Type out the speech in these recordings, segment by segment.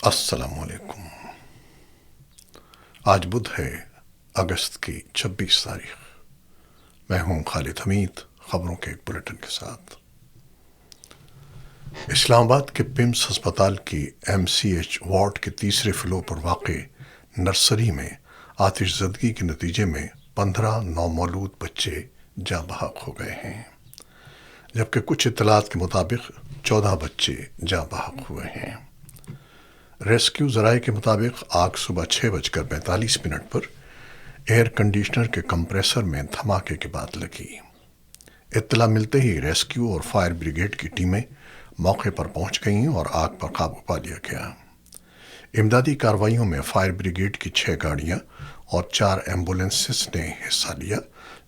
السلام علیکم۔ آج بدھ ہے، اگست کی 26 تاریخ۔ میں ہوں خالد حمید، خبروں کے ایک بلیٹن کے ساتھ۔ اسلام آباد کے پمس ہسپتال کی ایم سی ایچ وارڈ کے تیسرے فلور پر واقع نرسری میں آتش زدگی کے نتیجے میں 15 نومولود بچے جاں بحق ہو گئے ہیں، جبکہ کچھ اطلاعات کے مطابق 14 بچے جاں بحق ہوئے ہیں۔ ریسکیو ذرائع کے مطابق آگ صبح 6:45 پر ایئر کنڈیشنر کے کمپریسر میں دھماکے کے بعد لگی۔ اطلاع ملتے ہی ریسکیو اور فائر بریگیڈ کی ٹیمیں موقع پر پہنچ گئیں اور آگ پر قابو پا لیا گیا۔ امدادی کارروائیوں میں فائر بریگیڈ کی 6 گاڑیاں اور 4 ایمبولینسز نے حصہ لیا،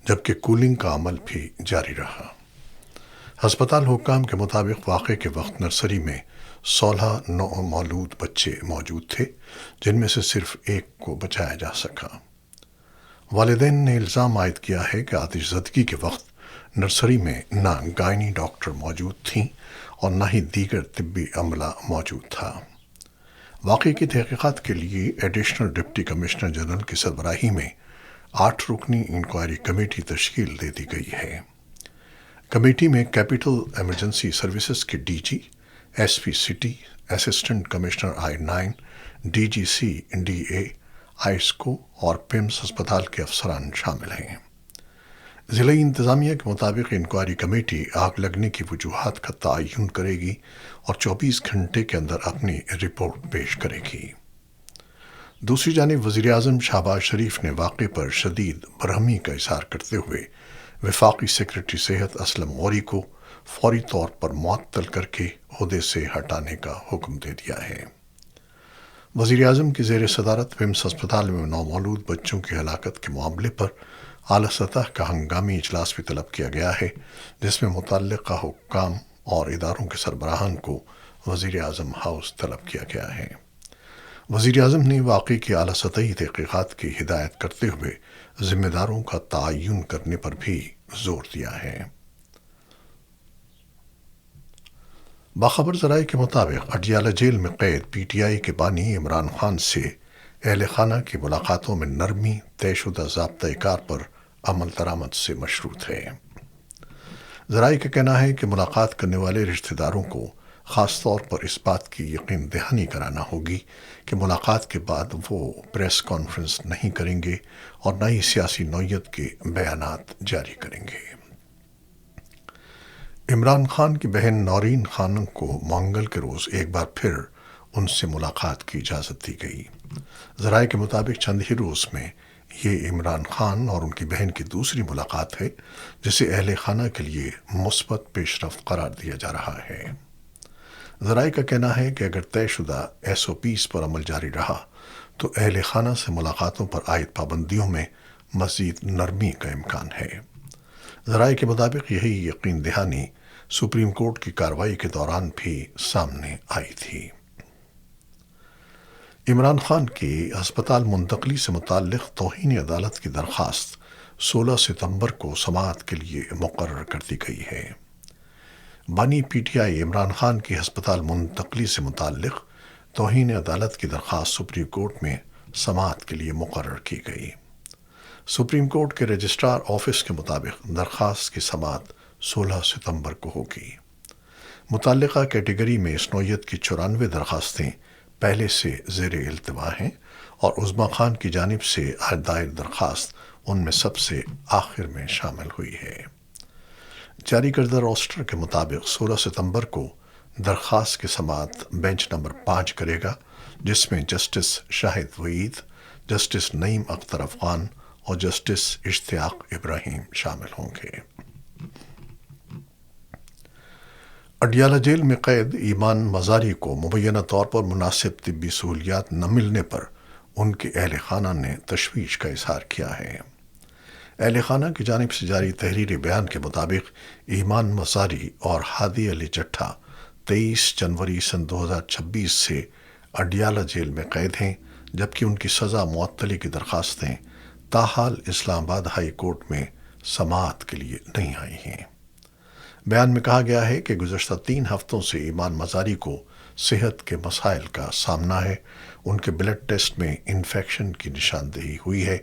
جبکہ کولنگ کا عمل بھی جاری رہا۔ ہسپتال حکام کے مطابق واقعے کے وقت نرسری میں 16 نومولود بچے موجود تھے، جن میں سے صرف ایک کو بچایا جا سکا۔ والدین نے الزام عائد کیا ہے کہ آتش زدگی کے وقت نرسری میں نہ گائنی ڈاکٹر موجود تھیں اور نہ ہی دیگر طبی عملہ موجود تھا۔ واقعے کی تحقیقات کے لیے ایڈیشنل ڈپٹی کمشنر جنرل کی سربراہی میں 8 رکنی انکوائری کمیٹی تشکیل دے دی گئی ہے۔ کمیٹی میں کیپٹل ایمرجنسی سروسز کے D G, S P city, assistant commissioner I-9، D G C D A, آئسکو اور پمس ہسپتال کے افسران شامل ہیں۔ ضلعی انتظامیہ کے مطابق انکوائری کمیٹی آگ لگنے کی وجوہات کا تعین کرے گی اور 24 گھنٹے کے اندر اپنی رپورٹ پیش کرے گی۔ دوسری جانب وزیر اعظم شہباز شریف نے واقعے پر شدید برہمی کا اظہار کرتے ہوئے وفاقی سیکرٹری صحت اسلم غوری کو فوری طور پر معطل کر کے عہدے سے ہٹانے کا حکم دے دیا ہے۔ وزیر اعظم کی زیر صدارت پمس ہسپتال میں نومولود بچوں کی ہلاکت کے معاملے پر اعلیٰ سطح کا ہنگامی اجلاس بھی طلب کیا گیا ہے، جس میں متعلقہ حکام اور اداروں کے سربراہان کو وزیر اعظم ہاؤس طلب کیا گیا ہے۔ وزیر اعظم نے واقعے کی اعلیٰ سطحی تحقیقات کی ہدایت کرتے ہوئے ذمہ داروں کا تعین کرنے پر بھی زور دیا ہے۔ باخبر ذرائع کے مطابق اڈیالہ جیل میں قید پی ٹی آئی کے بانی عمران خان سے اہل خانہ کی ملاقاتوں میں نرمی طے شدہ ضابطۂ کار پر عمل درآمد سے مشروط ہے۔ ذرائع کا کہنا ہے کہ ملاقات کرنے والے رشتہ داروں کو خاص طور پر اس بات کی یقین دہانی کرانا ہوگی کہ ملاقات کے بعد وہ پریس کانفرنس نہیں کریں گے اور نہ ہی سیاسی نوعیت کے بیانات جاری کریں گے۔ عمران خان کی بہن نورین خانم کو منگل کے روز ایک بار پھر ان سے ملاقات کی اجازت دی گئی۔ ذرائع کے مطابق چند ہی روز میں یہ عمران خان اور ان کی بہن کی دوسری ملاقات ہے، جسے اہل خانہ کے لیے مثبت پیش رفت قرار دیا جا رہا ہے۔ ذرائع کا کہنا ہے کہ اگر طے شدہ ایس او پیز پر عمل جاری رہا تو اہل خانہ سے ملاقاتوں پر عائد پابندیوں میں مزید نرمی کا امکان ہے۔ ذرائع کے مطابق یہی یقین دہانی سپریم کورٹ کی کارروائی کے دوران بھی سامنے آئی تھی۔ عمران خان کی ہسپتال منتقلی سے متعلق توہین عدالت کی درخواست 16 ستمبر کو سماعت کے لیے مقرر کر دی گئی ہے۔ بانی P T I Imran Khan کی ہسپتال منتقلی سے متعلق توہین عدالت کی درخواست سپریم کورٹ میں سماعت کے لیے مقرر کی گئی۔ سپریم کورٹ کے رجسٹرار آفس کے مطابق درخواست کی سماعت 16 ستمبر کو ہوگی۔ متعلقہ کیٹیگری میں اس نوعیت کی 94 درخواستیں پہلے سے زیر التوا ہیں اور عظمیٰ خان کی جانب سے دائر درخواست ان میں سب سے آخر میں شامل ہوئی ہے۔ جاری کردہ روسٹر کے مطابق 16 ستمبر کو درخواست کی سماعت بینچ نمبر 5 کرے گا، جس میں جسٹس شاہد وحید، جسٹس نعیم اختر افغان اور جسٹس اشتیاق ابراہیم شامل ہوں گے۔ اڈیالہ جیل میں قید ایمان مزاری کو مبینہ طور پر مناسب طبی سہولیات نہ ملنے پر ان کے اہل خانہ نے تشویش کا اظہار کیا ہے۔ اہل خانہ کی جانب سے جاری تحریری بیان کے مطابق ایمان مزاری اور ہادی علی جٹھا 23 جنوری سن 2026 سے اڈیالہ جیل میں قید ہیں، جبکہ ان کی سزا معطلی کی درخواستیں تاحال اسلام آباد ہائی کورٹ میں سماعت کے لیے نہیں آئی ہیں۔ بیان میں کہا گیا ہے کہ گزشتہ 3 ہفتوں سے ایمان مزاری کو صحت کے مسائل کا سامنا ہے۔ ان کے بلڈ ٹیسٹ میں انفیکشن کی نشاندہی ہوئی ہے،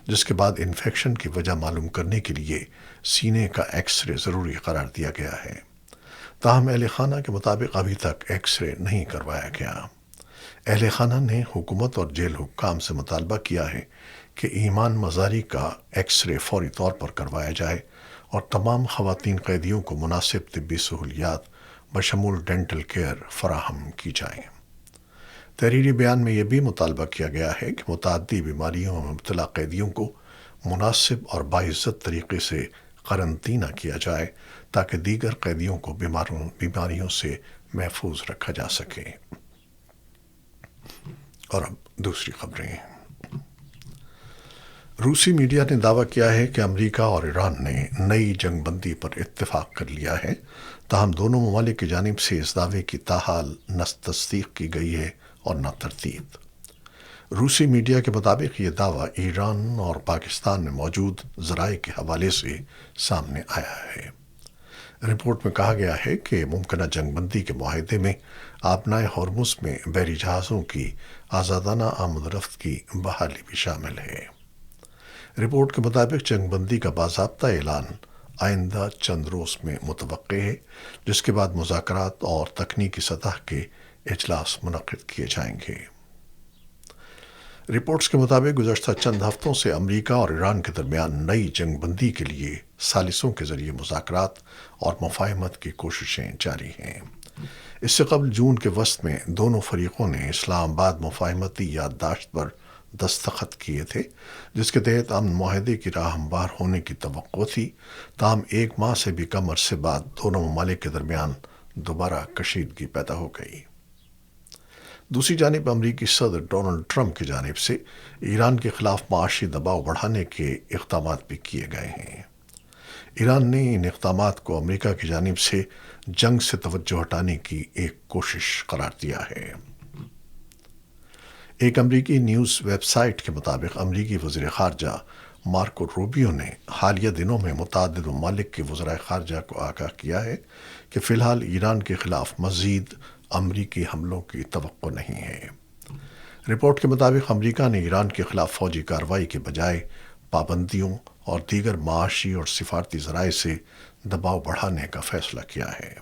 جس کے بعد انفیکشن کی وجہ معلوم کرنے کے لیے سینے کا ایکس رے ضروری قرار دیا گیا ہے۔ تاہم اہل خانہ کے مطابق ابھی تک ایکس رے نہیں کروایا گیا۔ اہل خانہ نے حکومت اور جیل حکام سے مطالبہ کیا ہے کہ ایمان مزاری کا ایکس رے فوری طور پر کروایا جائے اور تمام خواتین قیدیوں کو مناسب طبی سہولیات بشمول ڈینٹل کیئر فراہم کی جائیں۔ تحریری بیان میں یہ بھی مطالبہ کیا گیا ہے کہ متعدی بیماریوں میں مبتلا قیدیوں کو مناسب اور باعزت طریقے سے قرنطینہ کیا جائے تاکہ دیگر قیدیوں کو بیماریوں سے محفوظ رکھا جا سکے۔ اور اب دوسری خبریں۔ روسی میڈیا نے دعویٰ کیا ہے کہ امریکہ اور ایران نے نئی جنگ بندی پر اتفاق کر لیا ہے، تاہم دونوں ممالک کی جانب سے اس دعوے کی تاحال نہ تصدیق کی گئی ہے اور نہ تردید۔ روسی میڈیا کے مطابق یہ دعویٰ ایران اور پاکستان میں موجود ذرائع کے حوالے سے سامنے آیا ہے۔ رپورٹ میں کہا گیا ہے کہ ممکنہ جنگ بندی کے معاہدے میں آبنائے ہرمز میں بحری جہازوں کی آزادانہ آمد و رفت کی بحالی بھی شامل ہے۔ رپورٹ کے مطابق جنگ بندی کا باضابطہ اعلان آئندہ چند روز میں متوقع ہے، جس کے بعد مذاکرات اور تکنیکی سطح کے اجلاس منعقد کیے جائیں گے۔ رپورٹس کے مطابق گزشتہ چند ہفتوں سے امریکہ اور ایران کے درمیان نئی جنگ بندی کے لیے ثالثوں کے ذریعے مذاکرات اور مفاہمت کی کوششیں جاری ہیں۔ اس سے قبل جون کے وسط میں دونوں فریقوں نے اسلام آباد مفاہمتی یادداشت پر دستخط کیے تھے، جس کے تحت امن معاہدے کی راہ ہموار ہونے کی توقع تھی، تاہم ایک ماہ سے بھی کم عرصے بعد دونوں ممالک کے درمیان دوبارہ کشیدگی پیدا ہو گئی۔ دوسری جانب امریکی صدر ڈونلڈ ٹرمپ کی جانب سے ایران کے خلاف معاشی دباؤ بڑھانے کے اقدامات بھی کیے گئے ہیں۔ ایران نے ان اقدامات کو امریکہ کی جانب سے جنگ سے توجہ ہٹانے کی ایک کوشش قرار دیا ہے۔ ایک امریکی نیوز ویب سائٹ کے مطابق امریکی وزیر خارجہ مارکو روبیو نے حالیہ دنوں میں متعدد ممالک کے وزرائے خارجہ کو آگاہ کیا ہے کہ فی الحال ایران کے خلاف مزید امریکی حملوں کی توقع نہیں ہے۔ رپورٹ کے مطابق امریکہ نے ایران کے خلاف فوجی کارروائی کے بجائے پابندیوں اور دیگر معاشی اور سفارتی ذرائع سے دباؤ بڑھانے کا فیصلہ کیا ہے۔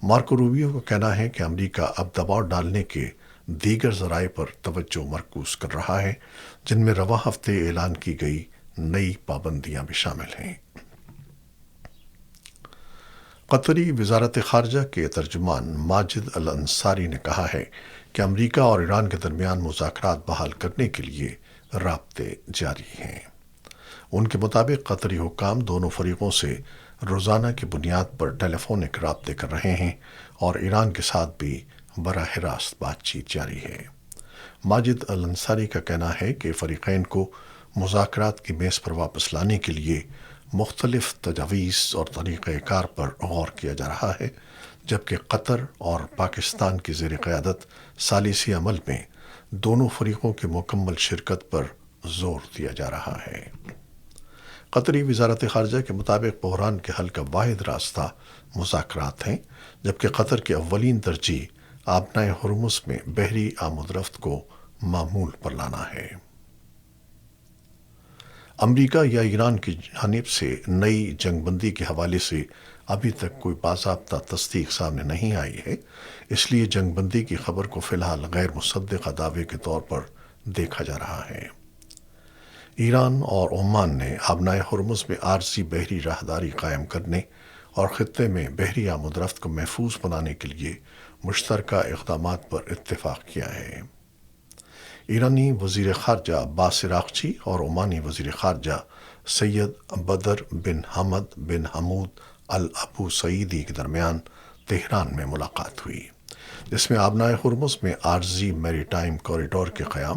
مارکو روبیو کا کہنا ہے کہ امریکہ اب دباؤ ڈالنے کے دیگر ذرائع پر توجہ مرکوز کر رہا ہے، جن میں رواں ہفتے اعلان کی گئی نئی پابندیاں بھی شامل ہیں۔ قطری وزارت خارجہ کے ترجمان ماجد الانصاری نے کہا ہے کہ امریکہ اور ایران کے درمیان مذاکرات بحال کرنے کے لیے رابطے جاری ہیں۔ ان کے مطابق قطری حکام دونوں فریقوں سے روزانہ کی بنیاد پر ٹیلی فونک رابطے کر رہے ہیں اور ایران کے ساتھ بھی براہ راست بات چیت جاری ہے۔ ماجد الانصاری کا کہنا ہے کہ فریقین کو مذاکرات کی میز پر واپس لانے کے لیے مختلف تجاویز اور طریقہ کار پر غور کیا جا رہا ہے، جبکہ قطر اور پاکستان کی زیر قیادت ثالثی عمل میں دونوں فریقوں کی مکمل شرکت پر زور دیا جا رہا ہے۔ قطری وزارت خارجہ کے مطابق بحران کے حل کا واحد راستہ مذاکرات ہیں، جبکہ قطر کی اولین ترجیح آبنائے ہرمز میں بحری آمد و رفت کو معمول پر لانا ہے۔ امریکہ یا ایران کی جانب سے نئی جنگ بندی کے حوالے سے ابھی تک کوئی باضابطہ تصدیق سامنے نہیں آئی ہے، اس لیے جنگ بندی کی خبر کو فی الحال غیر مصدقہ دعوے کے طور پر دیکھا جا رہا ہے۔ ایران اور عمان نے آبنائے ہرمز میں عارضی بحری راہداری قائم کرنے اور خطے میں بحری آمد و رفت کو محفوظ بنانے کے لیے مشترکہ اقدامات پر اتفاق کیا ہے۔ ایرانی وزیر خارجہ عباس عراقچی اور عمانی وزیر خارجہ سید بدر بن حمد بن حمود الابو سعیدی کے درمیان تہران میں ملاقات ہوئی، جس میں آبنائے ہرمز میں عارضی میری ٹائم کوریڈور کے قیام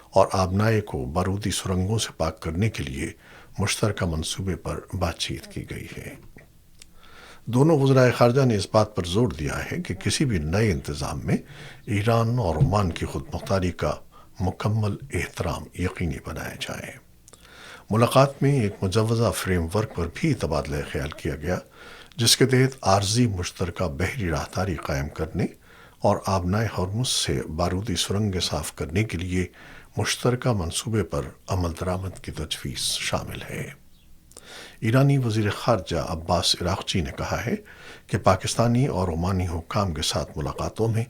اور آبنائے کو بارودی سرنگوں سے پاک کرنے کے لیے مشترکہ منصوبے پر بات چیت کی گئی ہے۔ دونوں وزرائے خارجہ نے اس بات پر زور دیا ہے کہ کسی بھی نئے انتظام میں ایران اور عمان کی خود مختاری کا مکمل احترام یقینی بنایا جائے۔ ملاقات میں ایک مجوزہ فریم ورک پر بھی تبادلہ خیال کیا گیا، جس کے تحت عارضی مشترکہ بحری راہداری قائم کرنے اور آبنائے ہرمز سے بارودی سرنگیں صاف کرنے کے لیے مشترکہ منصوبے پر عمل درآمد کی تجویز شامل ہے۔ ایرانی وزیر خارجہ عباس عراقچی نے کہا ہے کہ پاکستانی اور عمانی حکام کے ساتھ ملاقاتوں میں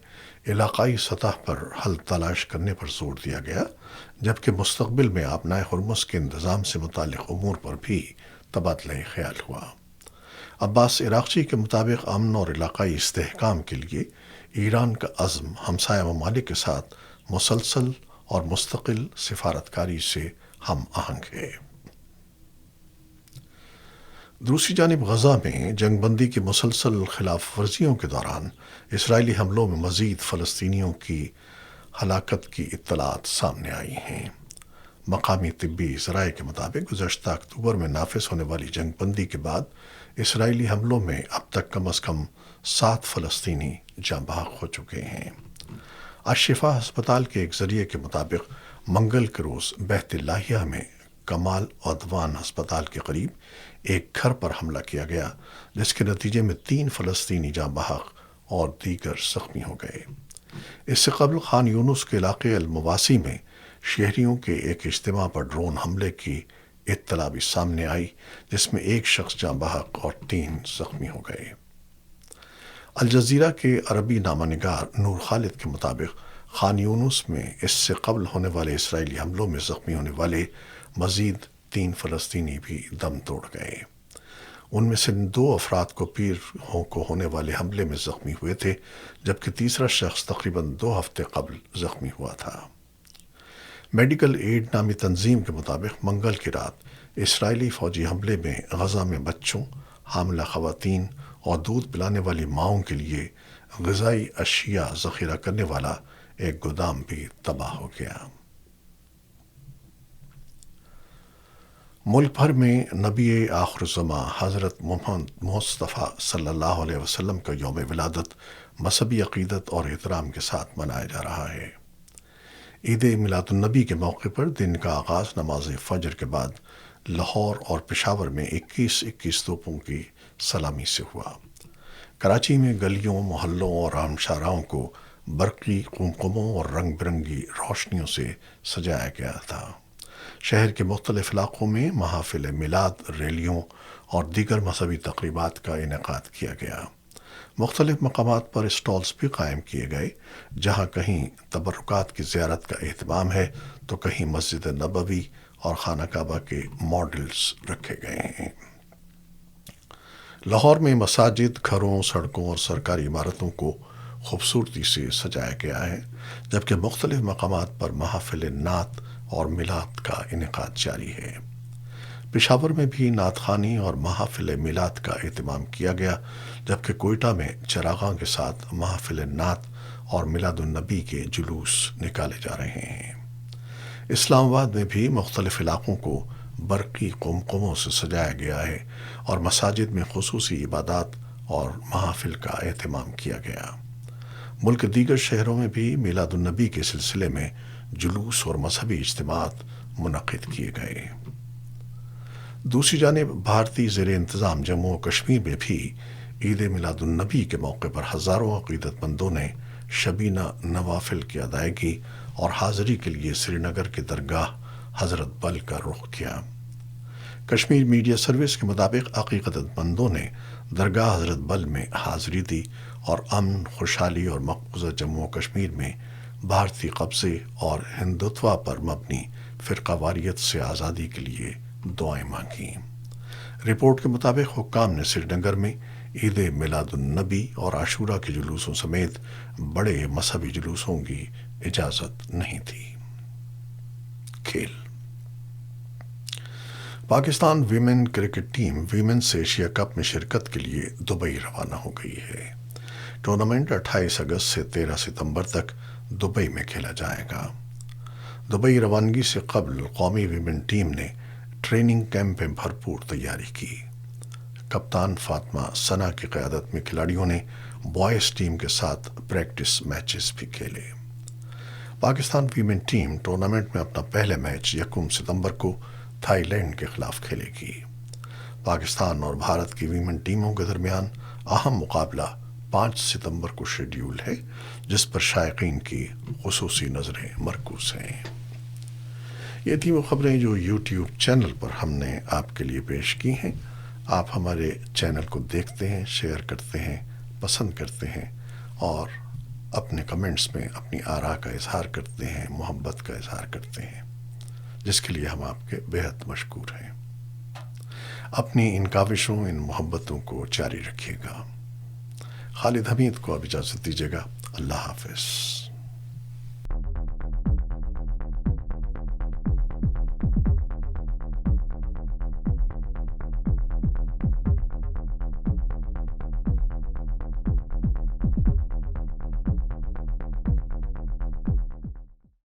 علاقائی سطح پر حل تلاش کرنے پر زور دیا گیا، جبکہ مستقبل میں آبنائے ہرمز کے انتظام سے متعلق امور پر بھی تبادلہ خیال ہوا۔ عباس عراقچی کے مطابق امن اور علاقائی استحکام کے لیے ایران کا عزم ہمسایہ ممالک کے ساتھ مسلسل اور مستقل سفارتکاری سے ہم آہنگ ہے۔ دوسری جانب غزہ میں جنگ بندی کی مسلسل خلاف ورزیوں کے دوران اسرائیلی حملوں میں مزید فلسطینیوں کی ہلاکت کی اطلاعات سامنے آئی ہیں۔ مقامی طبی ذرائع کے مطابق گزشتہ اکتوبر میں نافذ ہونے والی جنگ بندی کے بعد اسرائیلی حملوں میں اب تک کم از کم 7 فلسطینی جاں بحق ہو چکے ہیں۔ الشفا ہسپتال کے ایک ذریعے کے مطابق منگل کے روز بیت لاہیہ میں کمال عدوان ہسپتال کے قریب ایک گھر پر حملہ کیا گیا، جس کے نتیجے میں 3 فلسطینی جاں بحق اور دیگر زخمی ہو گئے۔ اس سے قبل خان یونس کے علاقے المواسی میں شہریوں کے ایک اجتماع پر ڈرون حملے کی اطلاع بھی سامنے آئی، جس میں ایک شخص جاں بحق اور 3 زخمی ہو گئے۔ الجزیرہ کے عربی نامہ نگار نور خالد کے مطابق خان یونس میں اس سے قبل ہونے والے اسرائیلی حملوں میں زخمی ہونے والے مزید 3 فلسطینی بھی دم توڑ گئے۔ ان میں سے 2 افراد کو پیر کو ہونے والے حملے میں زخمی ہوئے تھے، جبکہ تیسرا شخص تقریباً 2 ہفتے قبل زخمی ہوا تھا۔ میڈیکل ایڈ نامی تنظیم کے مطابق منگل کی رات اسرائیلی فوجی حملے میں غزہ میں بچوں، حاملہ خواتین اور دودھ پلانے والی ماؤں کے لیے غذائی اشیاء ذخیرہ کرنے والا ایک گودام بھی تباہ ہو گیا۔ ملک بھر میں نبی آخر الزماں حضرت محمد مصطفیٰ صلی اللہ علیہ وسلم کا یوم ولادت مذہبی عقیدت اور احترام کے ساتھ منایا جا رہا ہے۔ عید میلاد النبی کے موقع پر دن کا آغاز نماز فجر کے بعد لاہور اور پشاور میں 21 توپوں کی سلامی سے ہوا۔ کراچی میں گلیوں، محلوں اور عام شاہراہوں کو برقی قمقموں اور رنگ برنگی روشنیوں سے سجایا گیا تھا۔ شہر کے مختلف علاقوں میں محافل میلاد، ریلیوں اور دیگر مذہبی تقریبات کا انعقاد کیا گیا۔ مختلف مقامات پر اسٹالز بھی قائم کیے گئے، جہاں کہیں تبرکات کی زیارت کا اہتمام ہے تو کہیں مسجد نبوی اور خانہ کعبہ کے ماڈلز رکھے گئے ہیں۔ لاہور میں مساجد، گھروں، سڑکوں اور سرکاری عمارتوں کو خوبصورتی سے سجایا گیا ہے، جبکہ مختلف مقامات پر محافل نعت اور میلاد کا انعقاد جاری ہے۔ پشاور میں بھی نعت خوانی اور محافل میلاد کا اہتمام کیا گیا، جبکہ کوئٹہ میں چراغاں کے ساتھ محافل نعت اور میلاد النبی کے جلوس نکالے جا رہے ہیں۔ اسلام آباد میں بھی مختلف علاقوں کو برقی قمقموں سے سجایا گیا ہے اور مساجد میں خصوصی عبادات اور محافل کا اہتمام کیا گیا۔ ملک کے دیگر شہروں میں بھی میلاد النبی کے سلسلے میں جلوس اور مذہبی اجتماعات منعقد کیے گئے۔ دوسری جانب بھارتی زیر انتظام جموں و کشمیر میں بھی عید میلاد النبی کے موقع پر ہزاروں عقیدت مندوں نے شبینہ نوافل کی ادائیگی اور حاضری کے لیے سری نگر کے درگاہ حضرت بل کا رخ کیا۔ کشمیر میڈیا سروس کے مطابق عقیدت مندوں نے درگاہ حضرت بل میں حاضری دی اور امن، خوشحالی اور مقبوضہ جموں و کشمیر میں بھارتی قبضے اور ہندوتوا پر مبنی فرقہ واریت سے آزادی کے لیے دعائیں مانگیں۔ رپورٹ کے مطابق حکام نے سری نگر میں عید میلاد النبی اور عاشورہ کے جلوسوں سمیت بڑے مذہبی جلوسوں کی اجازت نہیں تھی۔ کھیل۔ Pakistan women cricket team women's Asia cup میں شرکت کے لیے دبئی روانہ ہو گئی ہے۔ ٹورنامنٹ 28 اگست سے 13 ستمبر تک دبئی میں کھیلا جائے گا۔ دبئی روانگی سے قبل قومی ویمن ٹیم نے ٹریننگ کیمپ میں بھرپور تیاری کی۔ کپتان فاطمہ ثنا کی قیادت میں کھلاڑیوں نے بوائز ٹیم کے ساتھ پریکٹس میچز بھی کھیلے۔ پاکستان ویمن ٹیم ٹورنامنٹ میں اپنا پہلا میچ 1 ستمبر کو تھائی لینڈ کے خلاف کھیلے گی۔ پاکستان اور بھارت کی ویمن ٹیموں کے درمیان اہم مقابلہ 5 ستمبر کو شیڈیول ہے، جس پر شائقین کی خصوصی نظریں مرکوز ہیں۔ یہ تھی وہ خبریں جو یوٹیوب چینل پر ہم نے آپ کے لیے پیش کی ہیں۔ آپ ہمارے چینل کو دیکھتے ہیں، شیئر کرتے ہیں، پسند کرتے ہیں اور اپنے کمنٹس میں اپنی آراء کا اظہار کرتے ہیں، محبت کا اظہار کرتے ہیں، جس کے لیے ہم آپ کے بےحد مشکور ہیں۔ اپنی ان کاوشوں، ان محبتوں کو جاری رکھیے گا۔ خالد حمید کو اب اجازت دیجیے گا۔ اللہ حافظ۔